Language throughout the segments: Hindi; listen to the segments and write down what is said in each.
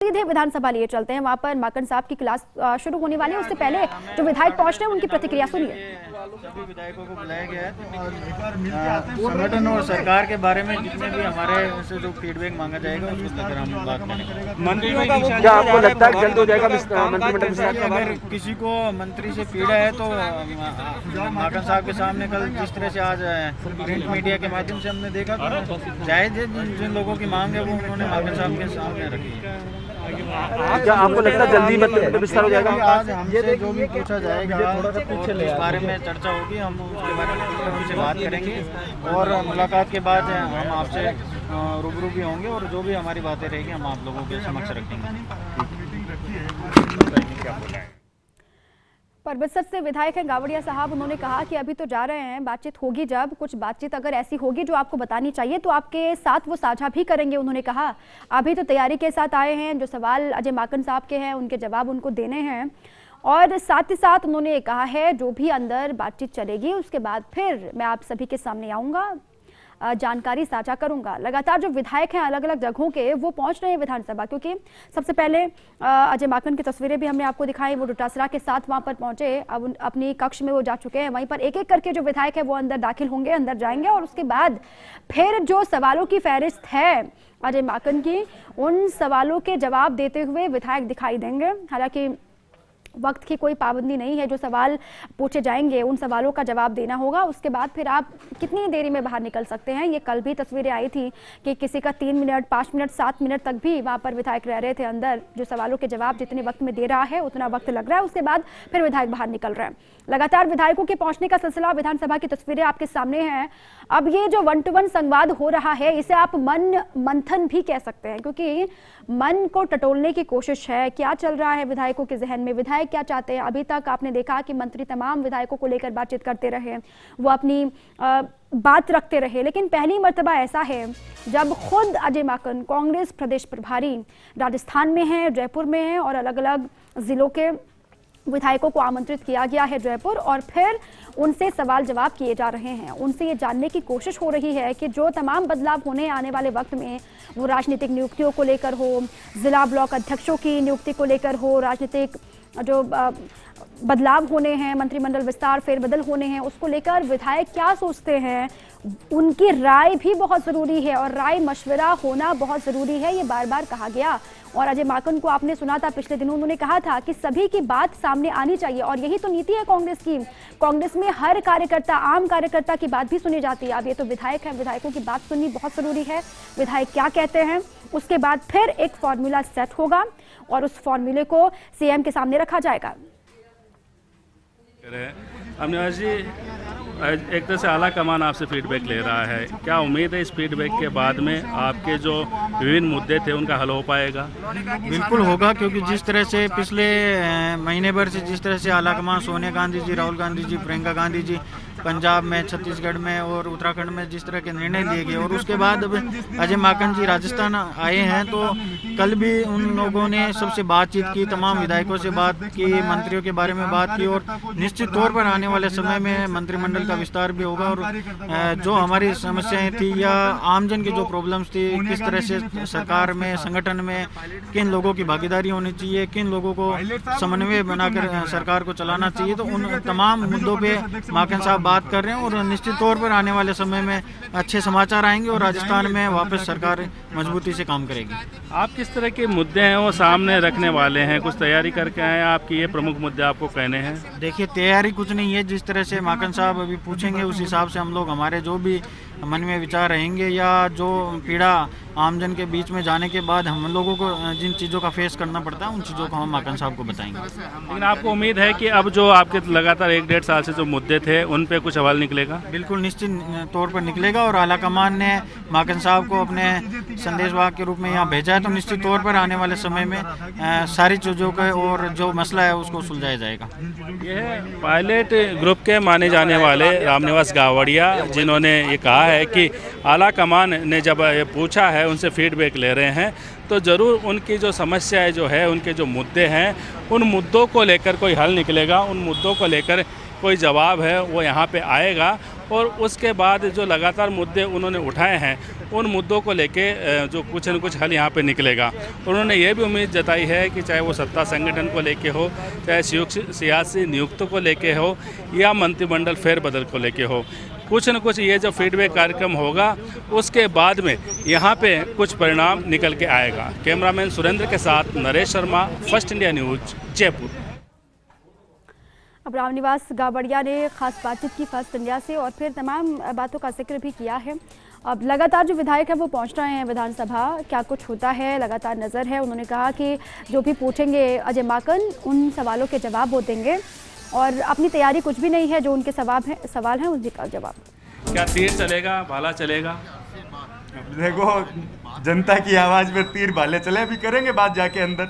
सीधे विधानसभा लिए चलते हैं, वहां पर माकन साहब की क्लास शुरू होने वाली है। उससे पहले जो विधायक पहुंच रहे हैं उनकी प्रतिक्रिया सुनिए। सभी विधायकों को बुलाया गया है, संगठन और सरकार के बारे में जितने भी हमारे से जो फीडबैक मांगा जाएगा उसको लेकर हम बात करेंगे। मंत्रियों का क्या आपको लगता है जल्द हो जाएगा मंत्रिमंडल विस्तार? अगर किसी को मंत्री से पीड़ा है तो माकन साहब के सामने कल जिस तरह से आज प्रिंट मीडिया के माध्यम से हमने देखा, जायज जिन लोगों की मांग है वो उन्होंने माकन साहब के सामने रखी है। क्या आपको लगता है जल्दी मंत्रिमंडल विस्तार हो जाएगा? आज हमसे जो भी पूछा जाएगा इस बारे में चर्चा होगी, हम उसके बारे में उनसे बात करेंगे और मुलाकात के बाद हम आपसे रूबरू भी होंगे और जो भी हमारी बातें रहेगी हम आप लोगों के समक्ष रखेंगे। परबतसर से विधायक हैं गावड़िया साहब, उन्होंने कहा कि अभी तो जा रहे हैं, बातचीत होगी, जब कुछ बातचीत अगर ऐसी होगी जो आपको बतानी चाहिए तो आपके साथ वो साझा भी करेंगे। उन्होंने कहा अभी तो तैयारी के साथ आए हैं, जो सवाल अजय माकन साहब के हैं उनके जवाब उनको देने हैं और साथ ही साथ उन्होंने कहा है जो भी अंदर बातचीत चलेगी उसके बाद फिर मैं आप सभी के सामने आऊँगा, जानकारी साझा करूंगा। लगातार जो विधायक हैं अलग अलग जगहों के वो पहुंच रहे हैं विधानसभा, क्योंकि सबसे पहले अजय माकन की तस्वीरें भी हमने आपको दिखाई, वो डोटासरा के साथ वहां पर पहुंचे, अब अपनी कक्ष में वो जा चुके हैं। वहीं पर एक एक करके जो विधायक है वो अंदर दाखिल होंगे, अंदर जाएंगे और उसके बाद फिर जो सवालों की फहरिस्त है अजय माकन की, उन सवालों के जवाब देते हुए विधायक दिखाई देंगे। हालांकि वक्त की कोई पाबंदी नहीं है, जो सवाल पूछे जाएंगे उन सवालों का जवाब देना होगा। उसके बाद फिर आप कितनी देरी में बाहर निकल सकते हैं। ये कल भी तस्वीरें आई थी कि किसी का 3 मिनट 5 मिनट 7 मिनट तक भी वहां पर विधायक रह रहे थे अंदर, जो सवालों के जवाब जितने वक्त में दे रहा है उतना वक्त लग रहा है, उसके बाद फिर विधायक बाहर निकल रहे हैं। लगातार विधायकों के पहुंचने का सिलसिला, विधानसभा की तस्वीरें आपके सामने हैं। अब ये जो 1-to-1 संवाद हो रहा है इसे आप मन मंथन भी कह सकते हैं, क्योंकि मन को टटोलने की कोशिश है। क्या चल रहा है विधायकों के जहन में, विधायक क्या चाहते हैं। अभी तक आपने देखा कि मंत्री तमाम विधायकों को लेकर बातचीत करते रहे, वो अपनी बात रखते रहे, लेकिन पहली मर्तबा ऐसा है जब खुद अजय माकन कांग्रेस प्रदेश प्रभारी राजस्थान में हैं, जयपुर में हैं और अलग अलग जिलों के विधायकों को आमंत्रित किया गया है जयपुर, और फिर उनसे सवाल जवाब किए जा रहे हैं। उनसे ये जानने की कोशिश हो रही है कि जो तमाम बदलाव होने आने वाले वक्त में, वो राजनीतिक नियुक्तियों को लेकर हो, जिला ब्लॉक अध्यक्षों की नियुक्ति को लेकर हो, राजनीतिक जो बदलाव होने हैं, मंत्रिमंडल विस्तार फेरबदल होने हैं, उसको लेकर विधायक क्या सोचते हैं, उनकी राय भी बहुत ज़रूरी है और राय मशवरा होना बहुत ज़रूरी है, ये बार बार कहा गया। और अजय माकन को आपने सुना था पिछले दिनों, उन्होंने कहा था कि सभी की बात सामने आनी चाहिए और यही तो नीति है कांग्रेस की। कांग्रेस में हर कार्यकर्ता, आम कार्यकर्ता की बात भी सुनी जाती है। अब ये तो विधायक है, विधायकों की बात सुननी बहुत ज़रूरी है। विधायक क्या कहते हैं, उसके बाद फिर एक फॉर्मूला सेट होगा और उस फॉर्मूले को सीएम के सामने रखा जाएगा। अविनाश जी, एक तरह से आला कमान आपसे फीडबैक ले रहा है, क्या उम्मीद है इस फीडबैक के बाद में आपके जो विभिन्न मुद्दे थे उनका हल हो पाएगा? बिल्कुल होगा, क्योंकि जिस तरह से पिछले महीने भर से जिस तरह से आला कमान सोनिया गांधी जी, राहुल गांधी जी, प्रियंका गांधी जी पंजाब में, छत्तीसगढ़ में और उत्तराखंड में जिस तरह के निर्णय लिए गए, और उसके बाद अब अजय माकन जी राजस्थान आए हैं, तो कल भी उन लोगों ने सबसे बातचीत की, तमाम विधायकों से बात की, मंत्रियों के बारे में बात की और निश्चित तौर पर आने वाले समय में मंत्रिमंडल का विस्तार भी होगा। और जो हमारी समस्याएं थी या आमजन की जो प्रॉब्लम्स थी, किस तरह से सरकार में, संगठन में किन लोगों की भागीदारी होनी चाहिए, किन लोगों को समन्वय बनाकर सरकार को चलाना चाहिए, तो उन तमाम मुद्दों पे माकन साहब बात कर रहे हैं और निश्चित तौर पर आने वाले समय में अच्छे समाचार आएंगे और राजस्थान में वापस सरकार मजबूती से काम करेगी। आप किस तरह के मुद्दे हैं वो सामने रखने वाले हैं, कुछ तैयारी करके आए हैं? आपकी ये प्रमुख मुद्दे आपको कहने हैं? देखिए, तैयारी कुछ नहीं है, जिस तरह से माकन साहब अभी पूछेंगे उस हिसाब से हम लोग, हमारे जो भी मन में विचार रहेंगे या जो पीड़ा आमजन के बीच में जाने के बाद हम लोगों को जिन चीज़ों का फेस करना पड़ता है उन चीज़ों को हम माकन साहब को बताएंगे। लेकिन आपको उम्मीद है कि अब जो आपके लगातार 1-1.5 साल से जो मुद्दे थे उन पे कुछ हल निकलेगा? बिल्कुल निश्चित तौर पर निकलेगा और आला कमान ने माकन साहब को अपने संदेशवाहक के रूप में यहाँ भेजा है, तो निश्चित तौर पर आने वाले समय में सारी चीज़ों का और जो मसला है उसको सुलझाया जाएगा। ये पायलट ग्रुप के माने जाने वाले रामनिवास गावड़िया, जिन्होंने ये कहा है कि आला कमान ने जब ये पूछा है, उनसे फीडबैक ले रहे हैं, तो ज़रूर उनकी जो समस्याएं जो है, उनके जो मुद्दे हैं, उन मुद्दों को लेकर कोई हल निकलेगा, उन मुद्दों को लेकर कोई जवाब है वो यहाँ पे आएगा और उसके बाद जो लगातार मुद्दे उन्होंने उठाए हैं उन मुद्दों को लेके जो कुछ न कुछ हल यहाँ पे निकलेगा। उन्होंने ये भी उम्मीद जताई है कि चाहे वो सत्ता संगठन को लेके हो, चाहे सियासी नियुक्तों को लेके हो या मंत्रिमंडल फेरबदल को लेके हो, कुछ न कुछ ये जो फीडबैक कार्यक्रम होगा उसके बाद में यहाँ पे कुछ परिणाम निकल के आएगा। कैमरामैन सुरेंद्र के साथ Naresh Sharma, first India news, Jaipur. अब रामनिवास गावड़िया ने खास बातचीत की फर्स्ट इंडिया से और फिर तमाम बातों का जिक्र भी किया है। अब लगातार जो विधायक है वो पहुंच रहे हैं विधानसभा, क्या कुछ होता है लगातार नज़र है। उन्होंने कहा कि जो भी पूछेंगे अजय माकन उन सवालों के जवाब वो देंगे और अपनी तैयारी कुछ भी नहीं है, जो उनके सवाल हैं उनका जवाब। क्या तीर चलेगा, भाला चलेगा? देखो, जनता की आवाज़ पर तीर भाले चले, अभी करेंगे बात जाके अंदर।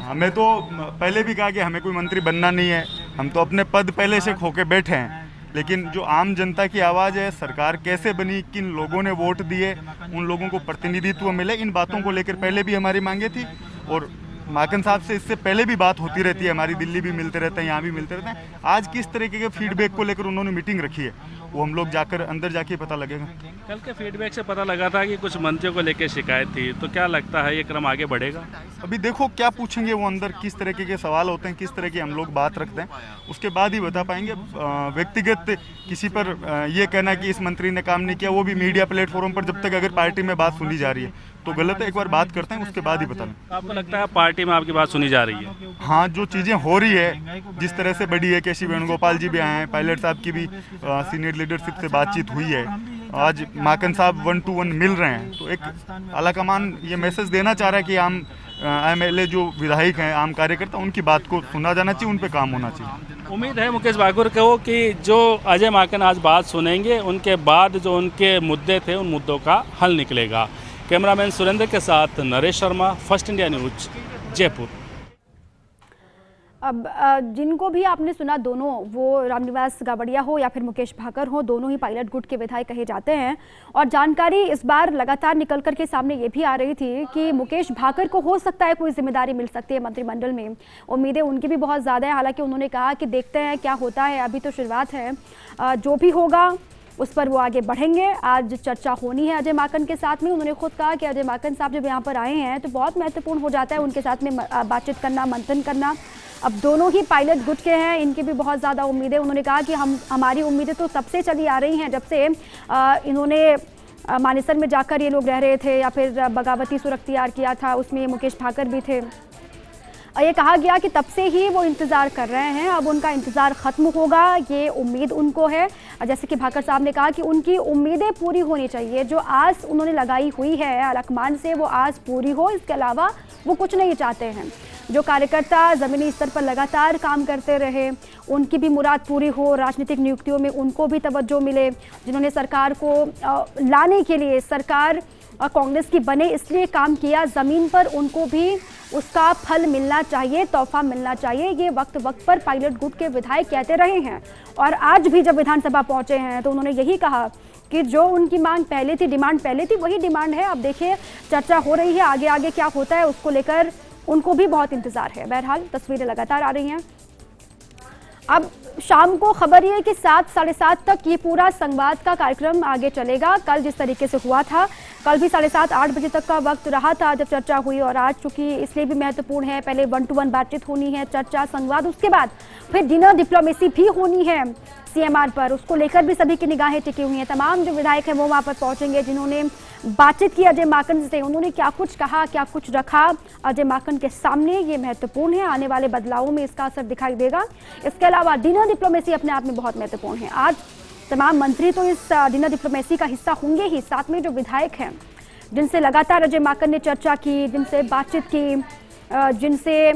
हमें तो पहले भी कहा कि हमें कोई मंत्री बनना नहीं है, हम तो अपने पद पहले से खो के बैठे हैं। लेकिन जो आम जनता की आवाज़ है, सरकार कैसे बनी, किन लोगों ने वोट दिए, उन लोगों को प्रतिनिधित्व मिले, इन बातों को लेकर पहले भी हमारी मांगे थी। और माकन साहब से इससे पहले भी बात होती रहती है हमारी, दिल्ली भी मिलते रहते हैं, यहाँ भी मिलते रहते हैं। आज किस तरीके के फीडबैक को लेकर उन्होंने मीटिंग रखी है वो हम लोग जाकर अंदर जाके पता लगेगा। कल के फीडबैक से पता लगा था कि कुछ मंत्रियों को लेकर शिकायत थी, तो क्या लगता है ये क्रम आगे बढ़ेगा? अभी देखो क्या पूछेंगे वो अंदर, किस तरीके के सवाल होते हैं, किस तरह की हम लोग बात रखते हैं, उसके बाद ही बता पाएंगे। व्यक्तिगत किसी पर ये कहना कि इस मंत्री ने काम नहीं किया, वो भी मीडिया प्लेटफॉर्म पर, जब तक अगर पार्टी में बात सुनी जा रही है तो गलत है। एक बार बात करते हैं उसके बाद ही बता लें। आपको लगता है पार्टी में आपकी बात सुनी जा रही है? हाँ, जो चीज़ें हो रही है, जिस तरह से बढ़ी है, केसी वेणुगोपाल जी भी आए हैं, पायलट साहब की भी सीनियर लीडरशिप से बातचीत हुई है, आज माकन साहब 1 to 1 मिल रहे हैं, तो एक आलाकमान ये मैसेज देना चाह रहा है कि आम MLA जो विधायक हैं, आम कार्यकर्ता, उनकी बात को सुना जाना चाहिए, उन पे काम होना चाहिए। उम्मीद है मुकेश भाकुर को कि जो अजय माकन आज बात सुनेंगे उनके बाद जो उनके मुद्दे थे उन मुद्दों का हल निकलेगा। कैमरामैन सुरेंद्र के साथ Naresh Sharma, first India news, Jaipur. अब जिनको भी आपने सुना, दोनों, वो रामनिवास गावड़िया हो या फिर मुकेश भाकर हो, दोनों ही पायलट गुट के विधायक कहे जाते हैं। और जानकारी इस बार लगातार निकल कर के सामने ये भी आ रही थी कि मुकेश भाकर को हो सकता है कोई जिम्मेदारी मिल सकती है मंत्रिमंडल में। उम्मीदें उनकी भी बहुत ज़्यादा है, हालांकि उन्होंने कहा कि देखते हैं क्या होता है, अभी तो शुरुआत है, जो भी होगा उस पर वो आगे बढ़ेंगे। आज चर्चा होनी है अजय माकन के साथ में। उन्होंने खुद कहा कि अजय माकन साहब जब यहाँ पर आए हैं तो बहुत महत्वपूर्ण हो जाता है उनके साथ में बातचीत करना, मंथन करना। अब दोनों ही पायलट गुट के हैं, इनकी भी बहुत ज़्यादा उम्मीदें। उन्होंने कहा कि हमारी उम्मीदें तो तब से चली आ रही हैं जब से इन्होंने मानेसर में जाकर ये लोग रह रहे थे, या फिर बगावती सुर अख्तियार किया था, उसमें मुकेश भाकर भी थे। ये कहा गया कि तब से ही वो इंतज़ार कर रहे हैं, अब उनका इंतज़ार ख़त्म होगा, ये उम्मीद उनको है। जैसे कि भाकर साहब ने कहा कि उनकी उम्मीदें पूरी होनी चाहिए, जो आस उन्होंने लगाई हुई है अलकमान से, वो आस पूरी हो, इसके अलावा वो कुछ नहीं चाहते हैं। जो कार्यकर्ता ज़मीनी स्तर पर लगातार काम करते रहे, उनकी भी मुराद पूरी हो, राजनीतिक नियुक्तियों में उनको भी तवज्जो मिले, जिन्होंने सरकार को लाने के लिए, सरकार कांग्रेस की बने इसलिए काम किया, ज़मीन पर उनको भी उसका फल मिलना चाहिए, तोहफा मिलना चाहिए। ये वक्त वक्त पर पायलट गुट के विधायक कहते रहे हैं और आज भी जब विधानसभा पहुंचे हैं तो उन्होंने यही कहा कि जो उनकी मांग पहले थी, डिमांड पहले थी, वही डिमांड है। अब देखिए चर्चा हो रही है, आगे आगे क्या होता है उसको लेकर उनको भी बहुत इंतजार है। बहरहाल तस्वीरें लगातार आ रही हैं। अब शाम को खबर ये है कि 7, 7:30 तक ये पूरा संवाद का कार्यक्रम आगे चलेगा। कल जिस तरीके से हुआ था, कल भी 7:30, 8 बजे तक का वक्त रहा था जब चर्चा हुई, और आज चूंकि इसलिए भी महत्वपूर्ण है, पहले 1 to 1 बातचीत होनी है, चर्चा, संवाद, उसके बाद फिर डिनर डिप्लोमेसी भी होनी है CMR पर, उसको लेकर भी सभी की निगाहें टिकी हुई हैं। तमाम जो विधायक हैं वो वहाँ पर पहुँचेंगे, जिन्होंने बातचीत की अजय माकन से, उन्होंने क्या कुछ कहा, क्या कुछ रखा अजय माकन के सामने, ये महत्वपूर्ण है। आने वाले बदलावों में इसका असर दिखाई देगा। इसके अलावा डिनर डिप्लोमेसी अपने आप में बहुत महत्वपूर्ण है। आज तमाम मंत्री तो इस डिनर डिप्लोमेसी का हिस्सा होंगे ही, साथ में जो विधायक हैं जिनसे लगातार अजय माकन ने चर्चा की, जिनसे बातचीत की, जिनसे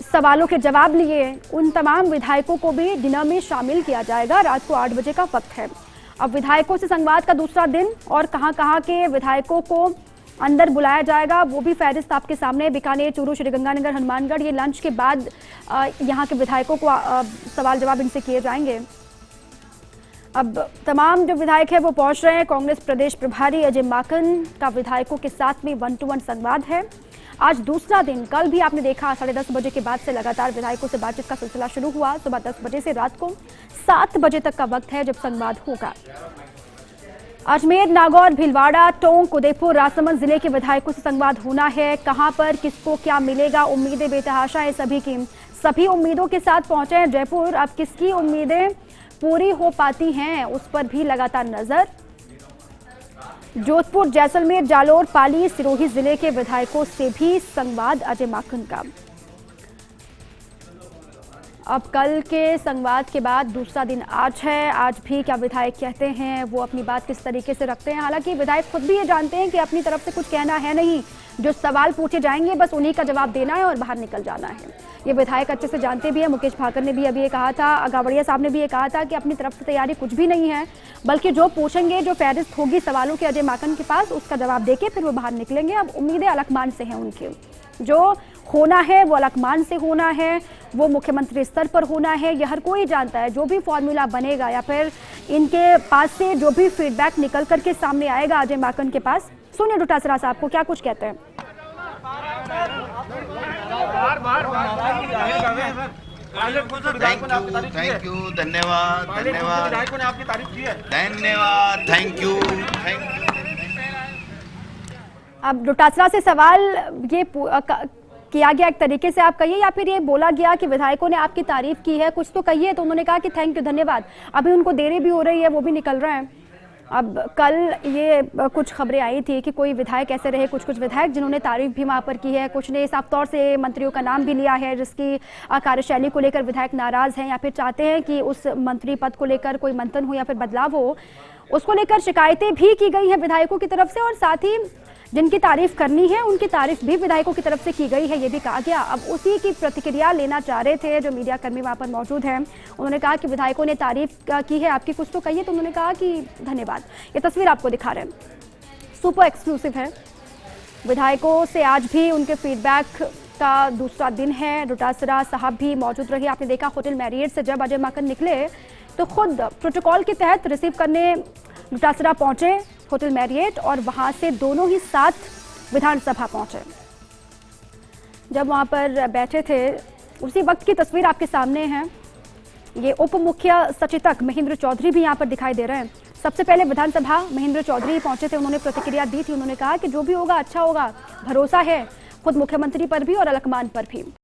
सवालों के जवाब लिए, उन तमाम विधायकों को भी डिनर में शामिल किया जाएगा। रात को 8 बजे का वक्त है। अब विधायकों से संवाद का दूसरा दिन, और कहां कहां के विधायकों को अंदर बुलाया जाएगा वो भी फहरिस्त आपके सामने। बीकानेर, चूरू, श्रीगंगानगर, हनुमानगढ़, ये लंच के बाद यहां के विधायकों को सवाल जवाब इनसे किए जाएंगे। अब तमाम जो विधायक है वो पहुंच रहे हैं। कांग्रेस प्रदेश प्रभारी अजय माकन का विधायकों के साथ में 1 to 1 संवाद है। आज दूसरा दिन, कल भी आपने देखा 10:30 बजे के बाद से लगातार विधायकों से बातचीत का सिलसिला शुरू हुआ। सुबह 10 बजे से रात को 7 बजे तक का वक्त है जब संवाद होगा। अजमेर, नागौर, भीलवाड़ा, टोंक, उदयपुर, राजसमंद जिले के विधायकों से संवाद होना है। कहां पर किसको क्या मिलेगा, उम्मीदें बेतहाशा है सभी की। सभी उम्मीदों के साथ पहुंचे हैं जयपुर। अब किसकी उम्मीदें पूरी हो पाती हैं उस पर भी लगातार नजर। जोधपुर, जैसलमेर, जालोर, पाली, सिरोही जिले के विधायकों से भी संवाद अजय माकन का। अब कल के संवाद के बाद दूसरा दिन आज है। आज भी क्या विधायक कहते हैं, वो अपनी बात किस तरीके से रखते हैं। हालांकि विधायक खुद भी ये जानते हैं कि अपनी तरफ से कुछ कहना है नहीं, जो सवाल पूछे जाएंगे बस उन्हीं का जवाब देना है और बाहर निकल जाना है। ये विधायक अच्छे से जानते भी हैं। मुकेश भाकर ने भी अभी ये कहा था, गावड़िया साहब ने भी ये कहा था कि अपनी तरफ से तैयारी कुछ भी नहीं है, बल्कि जो पूछेंगे, जो फहरिस्त होगी सवालों के अजय माकन के पास, उसका जवाब देके फिर वो बाहर निकलेंगे। अब उम्मीदें अलकमान से हैं उनकी। जो होना है वो अलकमान से होना है, वो मुख्यमंत्री स्तर पर होना है, यह हर कोई जानता है। जो भी फॉर्मूला बनेगा या फिर इनके पास से जो भी फीडबैक निकल करके सामने आएगा अजय माकन के पास, सुनिए डोटासरा साहब को क्या कुछ कहते हैं। थैंक यू, धन्यवाद, थैंक यू। अब डोटासरा से सवाल ये किया गया एक तरीके से, आप कहिए, या फिर ये बोला गया कि विधायकों ने आपकी तारीफ की है, कुछ तो कहिए। तो उन्होंने कहा कि थैंक यू, धन्यवाद। अभी उनको देरी भी हो रही है, वो भी निकल रहे हैं। अब कल ये कुछ खबरें आई थी कि कोई विधायक ऐसे रहे, कुछ विधायक जिन्होंने तारीफ भी वहाँ पर की है, कुछ ने साफ तौर से मंत्रियों का नाम भी लिया है जिसकी कार्यशैली को लेकर विधायक नाराज हैं या फिर चाहते हैं कि उस मंत्री पद को लेकर कोई मंथन हो या फिर बदलाव हो। उसको लेकर शिकायतें भी की गई हैं विधायकों की तरफ से, और साथ ही जिनकी तारीफ करनी है उनकी तारीफ भी विधायकों की तरफ से की गई है, ये भी कहा गया। अब उसी की प्रतिक्रिया लेना चाह रहे थे जो मीडिया कर्मी वहाँ पर मौजूद हैं। उन्होंने कहा कि विधायकों ने तारीफ की है आपकी, कुछ तो कहिए। तो उन्होंने कहा कि धन्यवाद। ये तस्वीर आपको दिखा रहे हैं, सुपर एक्सक्लूसिव है। विधायकों से आज भी उनके फीडबैक का दूसरा दिन है। डोटासरा साहब भी मौजूद रहे। आपने देखा होटल मैरियट से जब अजय माकन निकले तो खुद प्रोटोकॉल के तहत रिसीव करने डोटासरा पहुंचे होटल मैरियट, और वहां से दोनों ही साथ विधानसभा पहुंचे। जब वहां पर बैठे थे उसी वक्त की तस्वीर आपके सामने है। ये उप मुख्य सचेतक महेंद्र चौधरी भी यहां पर दिखाई दे रहे हैं। सबसे पहले विधानसभा महेंद्र चौधरी पहुंचे थे, उन्होंने प्रतिक्रिया दी थी। उन्होंने कहा कि जो भी होगा अच्छा होगा, भरोसा है खुद मुख्यमंत्री पर भी और अलकमान पर भी।